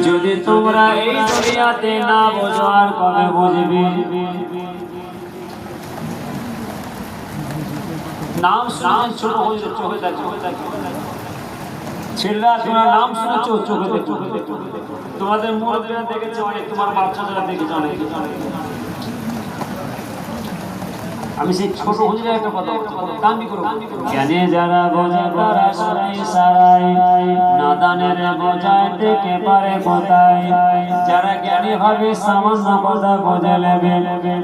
যদি তোমরা এই দুনিয়াতে না বোঝো আর কবে বুঝবে? নাম শুনে ছোট হয়ে চোখে দেখো ছেলেরা, তোমরা নাম শুনেছো চোখে দেখো। তোমাদের মুরব্বীরা দেখেছে অনেক, তোমার বাচ্চারা দেখেছে অনেক। আমি সেই ছোট হুজুরের একটা কথা দামি করব। জ্ঞানে যারা বোঝে তারা সারাই সারাই, নাদানের বোঝায় থেকে পারে কোথায়। যারা জ্ঞানী ভাবে সামান্য কথা বোঝে নেবে,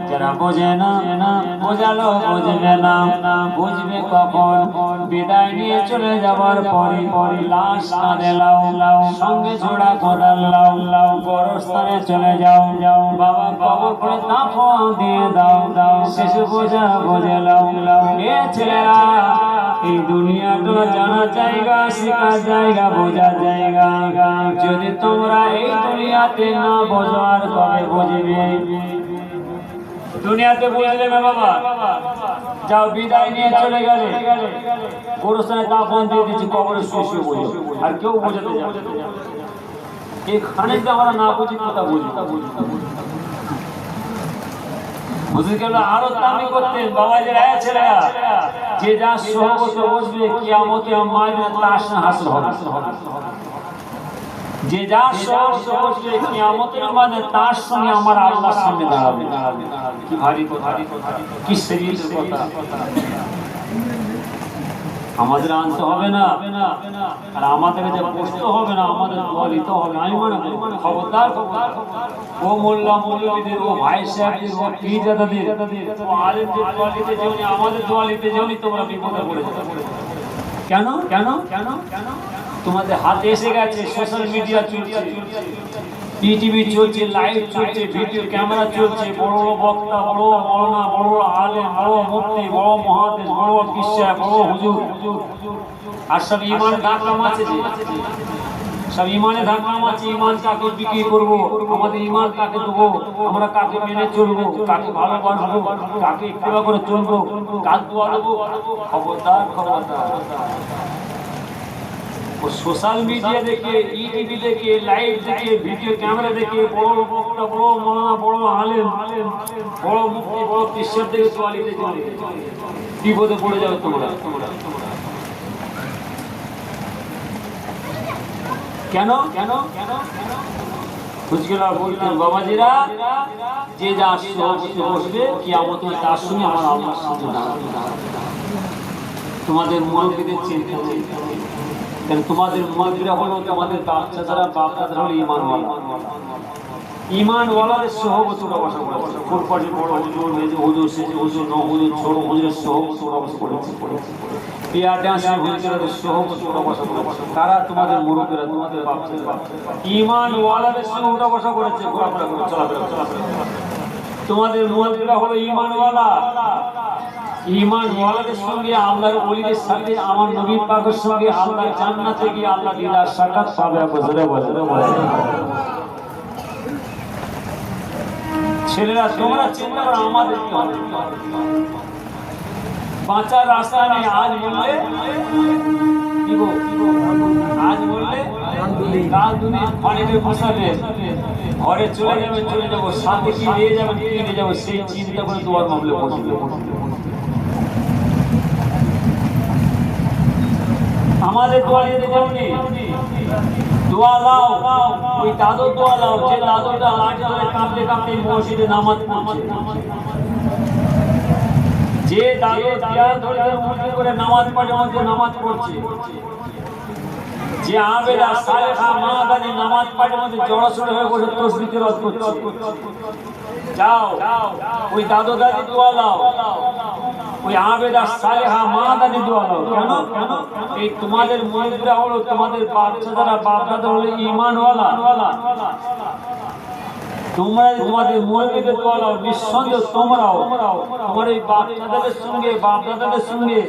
যারা বোঝে না বোঝালো বুঝবে না। বুঝবে কখন? বিদায় নিয়ে চলে যাবার পরে লাশ কাঁদে লাও লাও, সঙ্গে ঝোড়া কোদাল লাও লাও, গোরস্থানে চলে যাও যাও, বাবা কবর করে দাফন দিয়ে দাও দাও, শেষে বোঝা বোঝে লাও লাও। এ ছেলেরা, এই দুনিয়াটা জানার জায়গা, শেখার জায়গা, বোঝার জায়গা। যদি তোমরা এই দুনিয়াতে না বোঝো আর কবে বুঝবে? দুনিয়াতে বুঝে নেবে বাবা, যাও বিদায় নিয়ে চলে গেলে গোরস্থানে দাফন দিয়ে দিচ্ছি, কবরে শুয়ে বোঝো, আর কেউ বোঝাতে যাবে এখানে যে আমরা না বুঝি কথা বুঝি বুঝে গেল। আরো দামি করতেন বাবাজিরা, ছেলেরা, যে যা সহবত বসবে কিয়ামতে মায়ের তার হাসর হবে। যে যা সহবত বসবে কিয়ামতের মাঝে তার সঙ্গে আমার আল্লাহর সামনে দাঁড়াবে। কি ভারী কথা, কি সিরিয়াস কথা। আমাদের আনতে হবে না, আর আমাদেরকে যে বসতে হবে না, আমাদের দোয়া দিতে হবে। আমি মনে করি খবরদার, ও মোল্লা মৌলবীদের, ও ভাই সাহেবদের, ও পীরজাদাদের, ও আলেমদের দোয়া দিতে যেমনি আমাদের দোয়া দিতে যেমনি তোমরা বিপদে পড়ে যাবে। কেন কেন কেন? তোমাদের হাতে এসে গেছে সোশ্যাল মিডিয়া চলছে, টিভি চলছে, লাইভ চলছে, ভিডিও ক্যামেরা চলছে, বড় বড় বক্তা, বড় মৌলানা, বড় আলেম, বড় মুফতি, বড় মহাদেশ, বড় কিসা, বড় হুজুর, আর সব ইমান ধাক্কাম আছে, সব ইমানে ধাক্কাম আছে। ইমান কাকে বিক্রি করবো, আমাদের ইমান কাকে দেবো, আমরা কাকে মেনে চলবো, কাকে ভালোবাসবো, কাকে ইত্তেবা করে চলবো, কার দোয়া দেবো? খবরদার খবরদার। ও সোশ্যাল মিডিয়া দেখে, টিভি দেখে, লাইভ দেখে, ভিডিও ক্যামেরা দেখে, বড় বক্তা, বড় মৌলানা, বড় আলেম, বড় মুফতি, বড় কিশোর দেখে তোয়ালিতে চলে বিপদে পড়ে যাবে তোমরা। কেন কেন কেন? বুঝগেলা বলতেন বাবাজিরা, যে যা সহবতে বসবে কিয়ামতে তার সঙ্গে আমার আল্লাহর সামনে দাঁড়াবে। তোমাদের মুরব্বীদের চিন্তা নেই, কারণ তোমাদের মুরব্বীরা হলো তোমাদের বাচ্চা, যারা বাপ দাদা হলো ইমানওয়ালা। ইমানওয়ালাদের সহবত বসা করেছে। ফুরফাটি বড় হুজুর, মেজো হুজুর, সেজে হুজুর, ন হুজুর, ছোট হুজুরের সহবত বসা করেছে। পেয়ার ডান্সের হুজুরদের সহবত বসা করেছে। তারা তোমাদের মুরব্বীরা, তোমাদের বাচ্চা ইমানওয়ালাদের সঙ্গে উঠা বসা করেছে, ঘোরাফেরা করে চলাফেরা। তোমাদের মুরব্বীরা হলো ইমানওয়ালা। ঈমানওয়ালাদের সঙ্গে আল্লাহর ওলিদের সাথে আমার নবী পাকের সঙ্গে আল্লাহর জান্নাতে গিয়ে আল্লাহ দিদার সাক্ষাৎ পাবে। বলে ছেলেরা, তোমরা চিন্তা করো আমাদের কি হবে। বাঁচার রাস্তা নেই। আজ বললে আজ বললে কাল তুমি পানিতে বসাবে, ঘরে চলে যাবো, সাথে কি নিয়ে যাবেন, কি নিয়ে যাবো, সেই চিন্তা করে তোমার মামলে পৌঁছবে। আমাদের দোয়া দিতে যাওনি, দোয়া লাও, ওই দাদুর দোয়া লাও, যে দাদুটা লাঠি ধরে কাঁপতে কাঁপতে মসজিদে নামাজ পড়ছে, যে দাদু ধ্যান ধরে মুখে করে নামাজ পড়ে, আমাদের নামাজ পড়ছে, যে আবেদা সালেহা মা দাদি নামাজ পড়ে, আমাদের জড়াসড় হয়ে বসে তসবিহ তেলাওয়াত করছে। যাও ওই দাদু দাদি দোয়া লাও, ওই আবেদা সালেহা মা দাদি দোয়া লাও। কেন কেন? এই তোমাদের মুরব্বিরা হলো, তোমাদের বাচ্চা যারা বাপ দাদা হলো ঈমানওয়ালা। তোমরা তোমাদের মুরব্বিদের দোয়া লাও, নিঃসন্দেহ তোমরাও তোমার এই বাচ্চাদের সঙ্গে, বাপ দাদাদের সঙ্গে,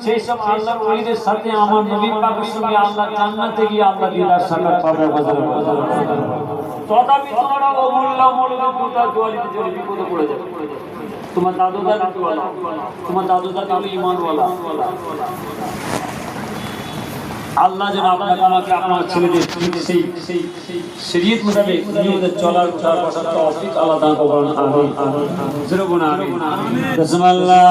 সেই সব আল্লাহর ওলিদের সাথে আমার নবী পাকের সঙ্গে আল্লাহ জান্নাতে গিয়ে আল্লাহ দিদার সাক্ষাৎ পাবে। তথাপি তোমরা ও মোল্লা মৌলবীদের দোয়া দিতে চলে বিপদে পড়ে যাবে। তোমার দাদু দাদি দোয়া লাও, তোমার দাদু দাদি হলো ঈমানওয়ালা। আল্লাহ যেন আপনাকে আমাকে আপনার ছেলেদের ঠিক সেই শরীয়ত মোতাবেক নিয়মে চলার বসার তৌফিক আল্লাহ দান করুন। আমিন। জোরে বলুন আমিন। বিসমিল্লাহ।